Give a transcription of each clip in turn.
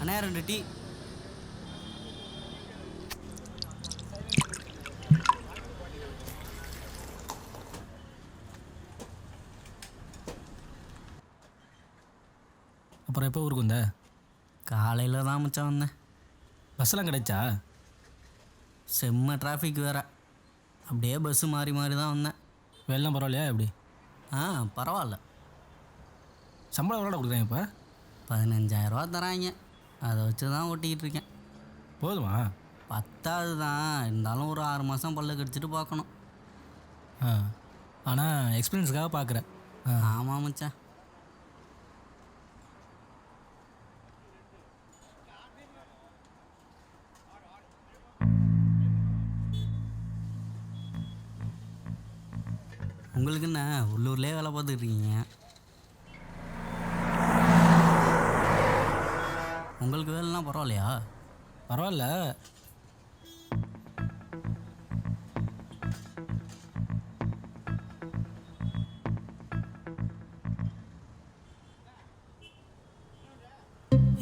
அண்ணே 2 டீ. அப்புறம் எப்போ ஊருக்கு வந்த? காலையில் தான் மச்சான் வந்தேன். பஸ்ஸெல்லாம் கிடைச்சா? செம்ம டிராஃபிக் வேறு. அப்படியே பஸ்ஸு மாறி மாறி தான் வந்தேன். வெள்ளம் பரவாயில்லையா எப்படி? பரவாயில்ல. சம்பளம் எவ்வளோ கொடுக்குறாங்க இப்போ? 15,000 தராங்க. அதை வச்சு தான் ஓட்டிக்கிட்டு இருக்கேன். போதுமா? பத்தாவது தான், இருந்தாலும் ஒரு 6 மாதம் பல்ல கடிச்சிட்டு பார்க்கணும். ஆனால் எக்ஸ்பீரியன்ஸுக்காக பார்க்குறேன். ஆமாம் மச்சான். உங்களுக்கு என்ன உள்ளூர்லேயே வேலை பார்த்துட்டு இருக்கீங்க? உங்களுக்கு வேலைலாம் பரவாயில்லையா? பரவாயில்ல.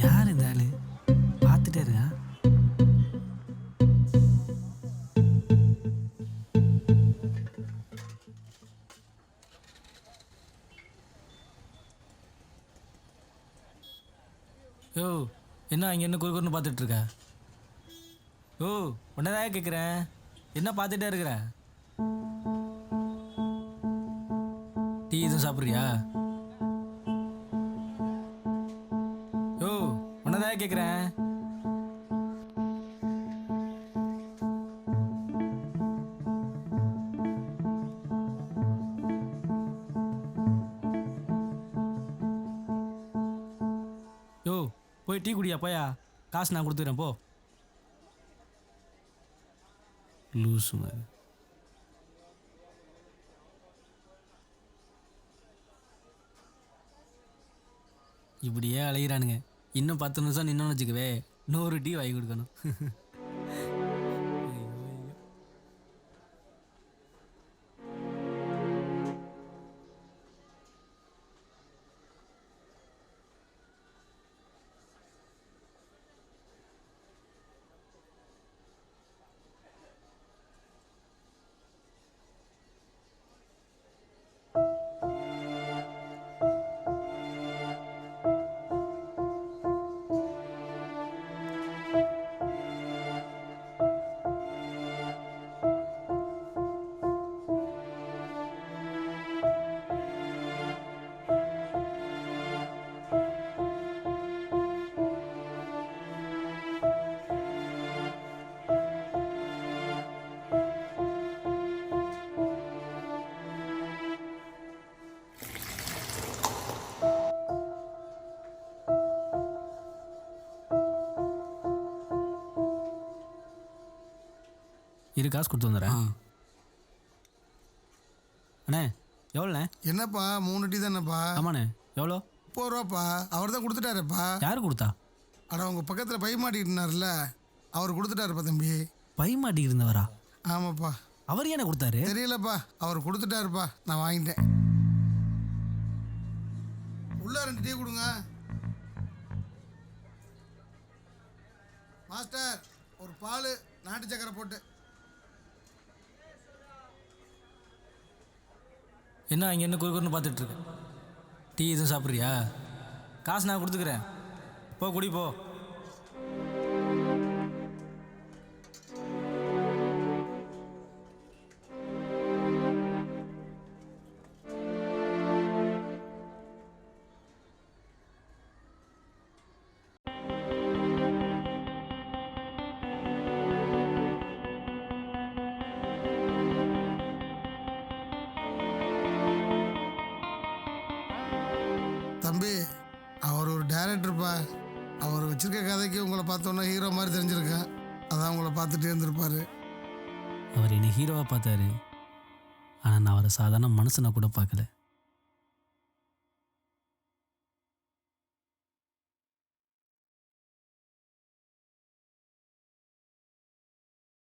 யார் இந்த ஆளு? பார்த்துட்டே இருக்கா? யோ, என்ன இங்கே என்ன குறுக்குன்னு பார்த்துட்ருக்க? ஓ, உன்னதான் கேட்குறேன். என்ன பார்த்துட்டே இருக்கிற? டீ எதுவும் சாப்பிட்றியா? யோ, உன்னதான் கேட்குறேன். யோ, போய் டீ குடியா போயா. காசு நான் கொடுத்துக்கிறேன் போ. லூசு மாதிரி. இப்படியே அலைகிறானுங்க. இன்னும் 10 நிமிஷம் நின்னோன்னு வச்சுக்கவே 100 டீ வாங்கி கொடுக்கணும். இரு, காசு கொடுத்து வந்துடுறேன். அண்ணே எவ்வளோண்ணே? என்னப்பா 3 டீ தானேப்பா? ஆமாண்ணே. எவ்வளோ? 30 ரூபாப்பா. அவர் தான் கொடுத்துட்டாருப்பா. யார் கொடுத்தா? அட உங்கள் பக்கத்தில் பை மாட்டிக்கிட்டு இருந்தார்ல, அவர் கொடுத்துட்டாருப்பா தம்பி. பை மாட்டி இருந்தவரா? ஆமாப்பா. அவர் என்ன கொடுத்தாரு? தெரியலப்பா, அவர் கொடுத்துட்டாருப்பா. நான் வாங்கிட்டேன். உள்ள 2 டீ கொடுங்க மாஸ்டர். ஒரு பால், நாட்டு சக்கரை போட்டு. என்ன இங்கே என்ன குறுக்குன்னு பார்த்துட்ருக்க? டீ எதுவும் சாப்பிட்றியா? காசு நான் கொடுத்துக்கிறேன். போ குடி போ. தம்பி, அவர் ஒரு டைரக்டர்ப்பா. அவர் வச்சிருக்க கதைக்கு உங்களை பார்த்தோன்னா ஹீரோ மாதிரி தெரிஞ்சிருக்கேன். அதான் உங்களை பார்த்துட்டே இருந்திருப்பாரு. அவர் என்னை ஹீரோவாக பார்த்தாரு. ஆனால் நான் அவரை சாதாரண மனுஷனை கூட பார்க்கல.